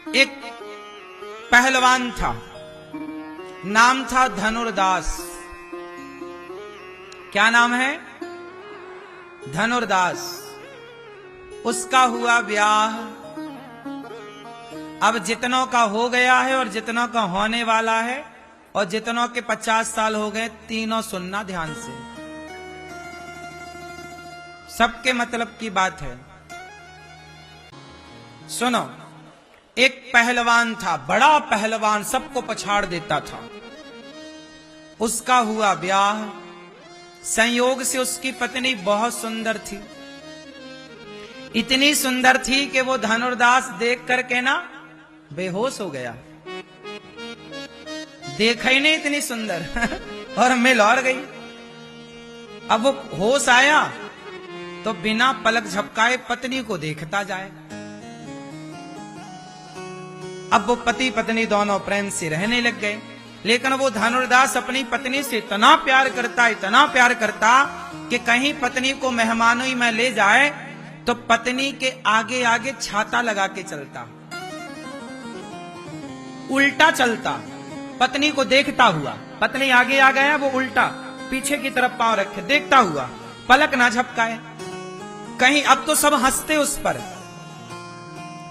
एक पहलवान था, नाम था धनुर्दास। क्या नाम है? धनुर्दास। उसका हुआ ब्याह। अब जितनों का हो गया है और जितनों का होने वाला है और जितनों के 50 साल हो गए, तीनों सुनना ध्यान से, सबके मतलब की बात है। सुनो, एक पहलवान था, बड़ा पहलवान, सबको पछाड़ देता था। उसका हुआ ब्याह। संयोग से उसकी पत्नी बहुत सुंदर थी, इतनी सुंदर थी कि वो धनुर्दास देख करके ना बेहोश हो गया। देखा ही नहीं इतनी सुंदर और मिल और गई। अब वो होश आया तो बिना पलक झपकाए पत्नी को देखता जाए। अब वो पति पत्नी दोनों प्रेम से रहने लग गए। लेकिन वो धनुर्दास अपनी पत्नी से इतना प्यार करता कि कहीं पत्नी को मेहमानों में ले जाए तो पत्नी के आगे आगे छाता लगा के चलता, उल्टा चलता, पत्नी को देखता हुआ। पत्नी आगे आ गया, वो उल्टा पीछे की तरफ पांव रखे देखता हुआ, पलक ना झपकाए कहीं। अब तो सब हंसते उस पर,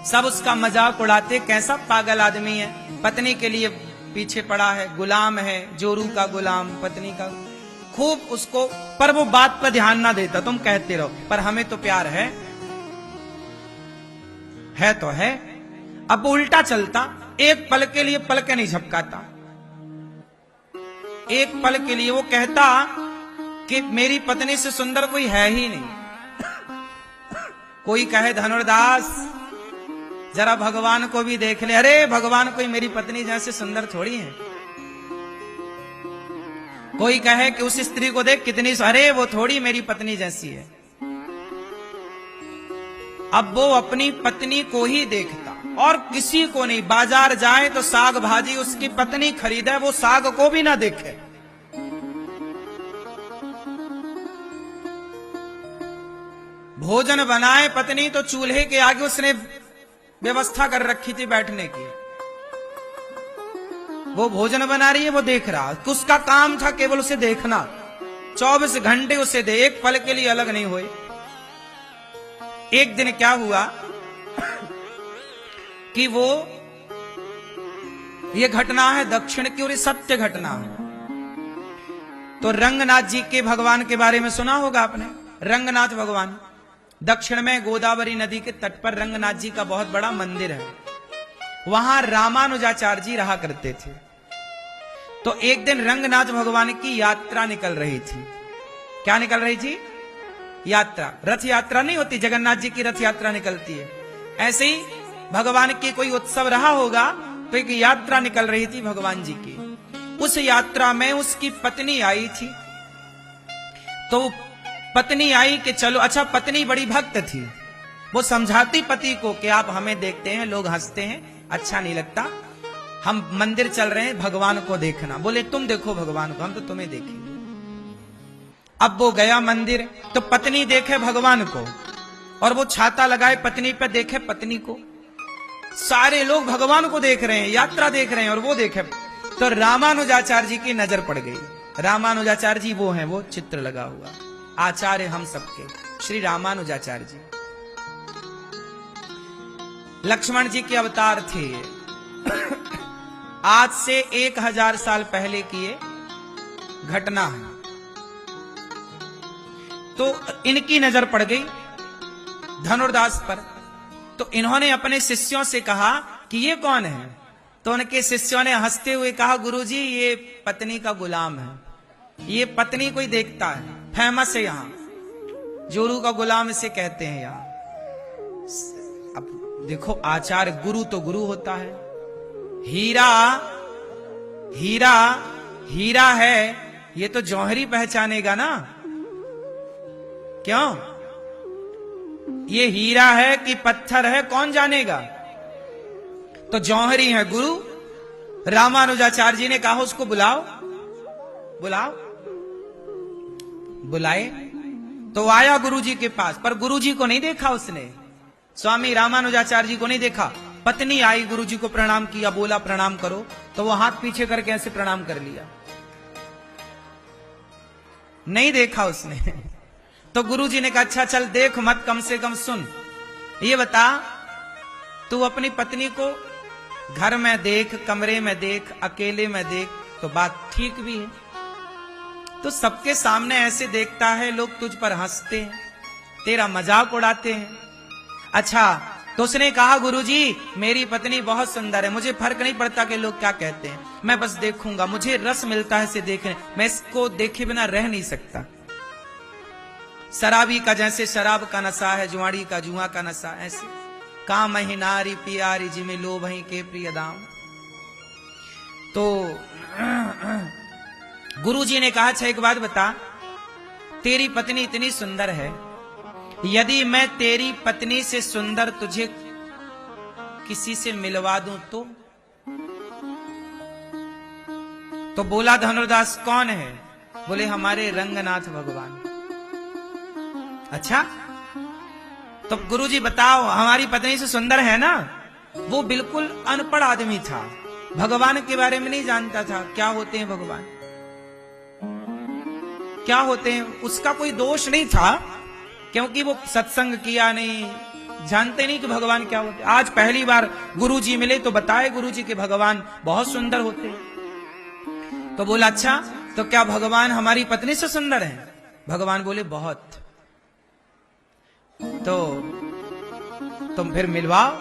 सब उसका मजाक उड़ाते, कैसा पागल आदमी है, पत्नी के लिए पीछे पड़ा है, गुलाम है, जोरू का गुलाम पत्नी का। खूब उसको, पर वो बात पर ध्यान ना देता। तुम कहते रहो पर हमें तो प्यार है तो है। अब वो उल्टा चलता, एक पल के लिए पलक नहीं झपकाता। एक पल के लिए वो कहता कि मेरी पत्नी से सुंदर कोई है ही नहीं। कोई कहे धनुर्दास जरा भगवान को भी देख ले। अरे भगवान कोई मेरी पत्नी जैसे सुंदर थोड़ी है। कोई कहे कि उस स्त्री को देख कितनी, अरे वो थोड़ी मेरी पत्नी जैसी है। अब वो अपनी पत्नी को ही देखता और किसी को नहीं। बाजार जाए तो साग भाजी उसकी पत्नी खरीदे, वो साग को भी ना देखे। भोजन बनाए पत्नी तो चूल्हे के आगे उसने व्यवस्था कर रखी थी बैठने की। वो भोजन बना रही है, वो देख रहा। उसका काम था केवल उसे देखना, 24 घंटे उसे दे, एक पल के लिए अलग नहीं हुए। एक दिन क्या हुआ कि वो, ये घटना है दक्षिण की और ये सत्य घटना है। तो रंगनाथ जी के भगवान के बारे में सुना होगा आपने। रंगनाथ भगवान दक्षिण में गोदावरी नदी के तट पर रंगनाथ जी का बहुत बड़ा मंदिर है। वहां रामानुजाचार्य जी रहा करते थे। तो एक दिन रंगनाथ भगवान की यात्रा निकल रही थी। क्या निकल रही थी? यात्रा। रथ यात्रा नहीं होती, जगन्नाथ जी की रथ यात्रा निकलती है। ऐसे ही भगवान की कोई उत्सव रहा होगा तो एक यात्रा निकल रही थी भगवान जी की। उस यात्रा में उसकी पत्नी आई थी। तो पत्नी आई कि चलो, अच्छा पत्नी बड़ी भक्त थी। वो समझाती पति को कि आप हमें देखते हैं, लोग हंसते हैं, अच्छा नहीं लगता, हम मंदिर चल रहे हैं भगवान को देखना। बोले तुम देखो भगवान को, हम तो तुम्हें देखेंगे। अब वो गया मंदिर तो पत्नी देखे भगवान को और वो छाता लगाए पत्नी पे देखे पत्नी को। सारे लोग भगवान को देख रहे हैं, यात्रा देख रहे हैं और वो देखे। तो रामानुजाचार्य जी की नजर पड़ गई। रामानुजाचार्य जी वो हैं, वो चित्र लगा हुआ, आचार्य हम सबके श्री रामानुजाचार्य जी। लक्ष्मण जी के अवतार थे। आज से 1000 साल पहले की ये घटना है। तो इनकी नजर पड़ गई धनुर्दास पर। तो इन्होंने अपने शिष्यों से कहा कि ये कौन है? तो उनके शिष्यों ने हंसते हुए कहा, गुरुजी ये पत्नी का गुलाम है, ये पत्नी कोई देखता है, फेमस है यहाँ, जोरू का गुलाम इसे कहते हैं यहाँ। अब देखो, आचार्य गुरु तो गुरु होता है। हीरा हीरा हीरा है, ये तो जौहरी पहचानेगा ना। क्यों? ये हीरा है कि पत्थर है, कौन जानेगा? तो जौहरी है गुरु। रामानुजाचार्य जी ने कहा उसको बुलाओ। बुलाओ। बुलाए तो आया गुरुजी के पास, पर गुरुजी को नहीं देखा उसने, स्वामी रामानुजाचार्य जी को नहीं देखा। पत्नी आई, गुरुजी को प्रणाम किया, बोला प्रणाम करो, तो वो हाथ पीछे करके ऐसे प्रणाम कर लिया, नहीं देखा उसने। तो गुरुजी ने कहा अच्छा चल देख मत, कम से कम सुन, ये बता तू अपनी पत्नी को घर में देख, कमरे में देख, अकेले में देख, तो बात ठीक भी है, तो सबके सामने ऐसे देखता है, लोग तुझ पर हंसते हैं, तेरा मजाक उड़ाते हैं। अच्छा, तो उसने कहा गुरुजी मेरी पत्नी बहुत सुंदर है, मुझे फर्क नहीं पड़ता कि लोग क्या कहते हैं, मैं बस देखूंगा, मुझे रस मिलता है इसे देखने, मैं इसको देखे बिना रह नहीं सकता। शराबी का जैसे शराब का नशा है, जुआड़ी का जुआ का नशा, ऐसे काम ही नारी पियारी जिमे लोभ ही के प्रिय दाम। तो गुरुजी ने कहा अच्छा एक बात बता, तेरी पत्नी इतनी सुंदर है, यदि मैं तेरी पत्नी से सुंदर तुझे किसी से मिलवा दूं तो बोला धनुर्दास कौन है? बोले हमारे रंगनाथ भगवान। अच्छा, तो गुरुजी बताओ हमारी पत्नी से सुंदर है ना? वो बिल्कुल अनपढ़ आदमी था, भगवान के बारे में नहीं जानता था, क्या होते हैं भगवान, क्या होते हैं, उसका कोई दोष नहीं था, क्योंकि वो सत्संग किया नहीं, जानते नहीं कि भगवान क्या होते। आज पहली बार गुरुजी मिले तो बताए गुरुजी के भगवान बहुत सुंदर होते हैं। तो बोला अच्छा, तो क्या भगवान हमारी पत्नी से सुंदर हैं? भगवान बोले बहुत। तो तुम फिर मिलवाओ।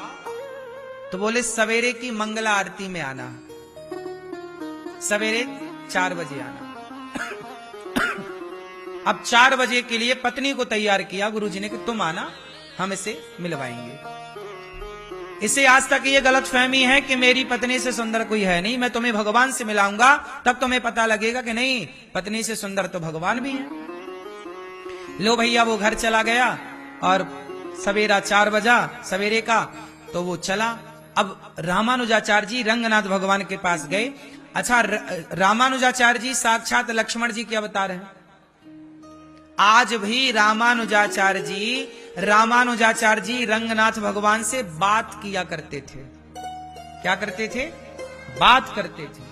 तो बोले सवेरे की मंगला आरती में आना, सवेरे 4 बजे आना। अब 4 बजे के लिए पत्नी को तैयार किया गुरुजी ने कि तुम आना, हम इसे मिलवाएंगे। इसे आज तक ये गलत फहमी है कि मेरी पत्नी से सुंदर कोई है नहीं, मैं तुम्हें भगवान से मिलाऊंगा तब तुम्हें पता लगेगा कि नहीं, पत्नी से सुंदर तो भगवान भी है। लो भैया, वो घर चला गया और सवेरा 4 बजा सवेरे का, तो वो चला। अब रामानुजाचार्य जी रंगनाथ भगवान के पास गए। अच्छा, रामानुजाचार्य जी साक्षात लक्ष्मण जी के अवतार हैं। आज भी रामानुजाचार्य जी रंगनाथ भगवान से बात किया करते थे। क्या करते थे? बात करते थे।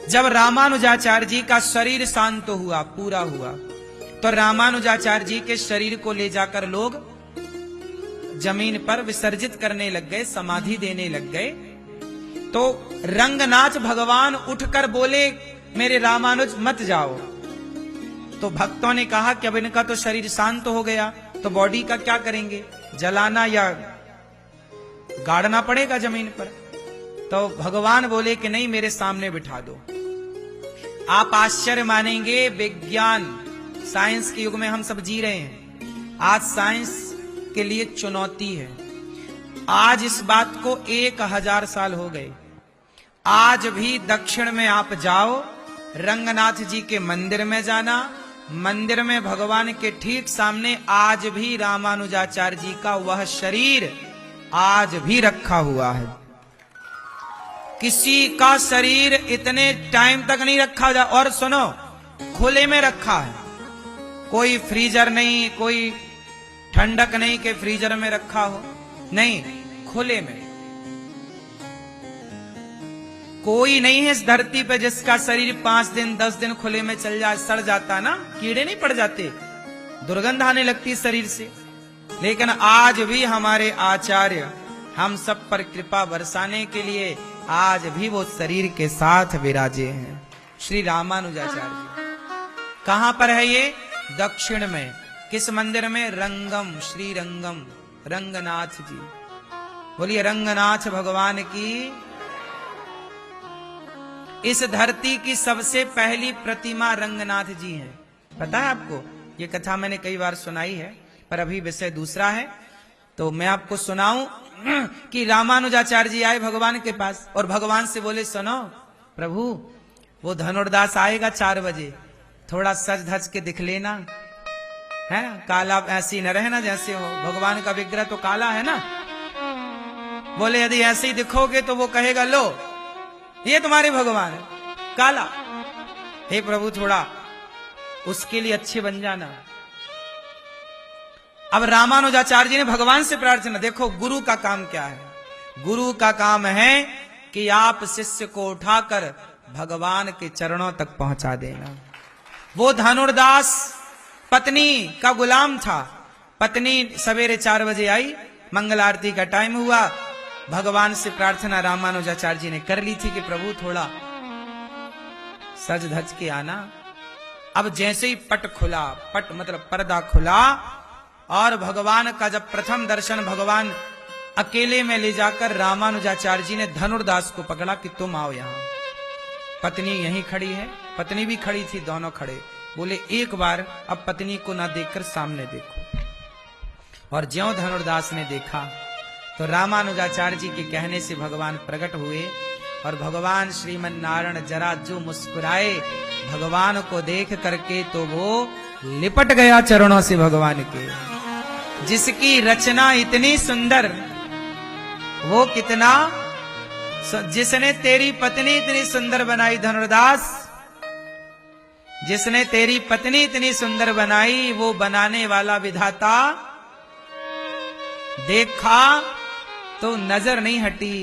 जब रामानुजाचार्य जी का शरीर शांत हुआ, पूरा हुआ, तो रामानुजाचार्य जी के शरीर को ले जाकर लोग जमीन पर विसर्जित करने लग गए, समाधि देने लग गए। तो रंगनाथ भगवान उठकर बोले मेरे रामानुज मत जाओ। तो भक्तों ने कहा कि अब इनका तो शरीर शांत हो गया, तो बॉडी का क्या करेंगे, जलाना या गाड़ना पड़ेगा जमीन पर। तो भगवान बोले कि नहीं, मेरे सामने बिठा दो। आप आश्चर्य मानेंगे, विज्ञान साइंस के युग में हम सब जी रहे हैं, आज साइंस के लिए चुनौती है। आज इस बात को 1000 साल हो गए, आज भी दक्षिण में आप जाओ, रंगनाथ जी के मंदिर में जाना, मंदिर में भगवान के ठीक सामने आज भी रामानुजाचार्य जी का वह शरीर आज भी रखा हुआ है। किसी का शरीर इतने टाइम तक नहीं रखा जा, और सुनो, खुले में रखा है, कोई फ्रीजर नहीं, कोई ठंडक नहीं कि फ्रीजर में रखा हो, नहीं, खुले में। कोई नहीं है इस धरती पे जिसका शरीर 5 दिन 10 दिन खुले में चल जाए, सड़ जाता ना, कीड़े नहीं पड़ जाते, दुर्गंध आने लगती शरीर से। लेकिन आज भी हमारे आचार्य हम सब पर कृपा बरसाने के लिए आज भी वो शरीर के साथ विराजे हैं, श्री रामानुजाचार्य जी। कहां पर है ये? दक्षिण में। किस मंदिर में? रंगम, श्री रंगम, रंगनाथ जी। बोलिए रंगनाथ भगवान की। इस धरती की सबसे पहली प्रतिमा रंगनाथ जी हैं। पता है आपको? ये कथा मैंने कई बार सुनाई है, पर अभी विषय दूसरा है, तो मैं आपको सुनाऊं कि रामानुजाचार्य जी आए भगवान के पास और भगवान से बोले सुनो प्रभु, वो धनुर्दास आएगा 4 बजे, थोड़ा सज धज के दिख लेना, है ना, काला ऐसी न रहना जैसे हो, भगवान का विग्रह तो काला है ना। बोले यदि ऐसे ही दिखोगे तो वो कहेगा लो ये तुम्हारे भगवान है, काला। हे प्रभु, थोड़ा उसके लिए अच्छे बन जाना। अब रामानुजाचार्य जी ने भगवान से प्रार्थना, देखो गुरु का काम क्या है, गुरु का काम है कि आप शिष्य को उठाकर भगवान के चरणों तक पहुंचा देना। वो धनुर्दास पत्नी का गुलाम था। पत्नी सवेरे 4 बजे आई, मंगल आरती का टाइम हुआ, भगवान से प्रार्थना रामानुजाचार्य जी ने कर ली थी कि प्रभु थोड़ा सज धज के आना। अब जैसे ही पट खुला, पट मतलब पर्दा खुला, और भगवान का जब प्रथम दर्शन भगवान अकेले में ले जाकर रामानुजाचार्य जी ने धनुर्दास को पकड़ा कि तुम आओ यहां। पत्नी यहीं खड़ी है, पत्नी भी खड़ी थी, दोनों खड़े। बोले एक बार अब पत्नी को ना देखकर सामने देखो। और ज्यों धनुर्दास ने देखा तो रामानुजाचार्य जी के कहने से भगवान प्रकट हुए, और भगवान श्रीमन नारायण जरा जो मुस्कुराए, भगवान को देख करके तो वो लिपट गया चरणों से भगवान के। जिसकी रचना इतनी सुंदर, वो कितना, जिसने तेरी पत्नी इतनी सुंदर बनाई धनुर्दास, जिसने तेरी पत्नी इतनी सुंदर बनाई, वो बनाने वाला विधाता देखा तो नजर नहीं हटी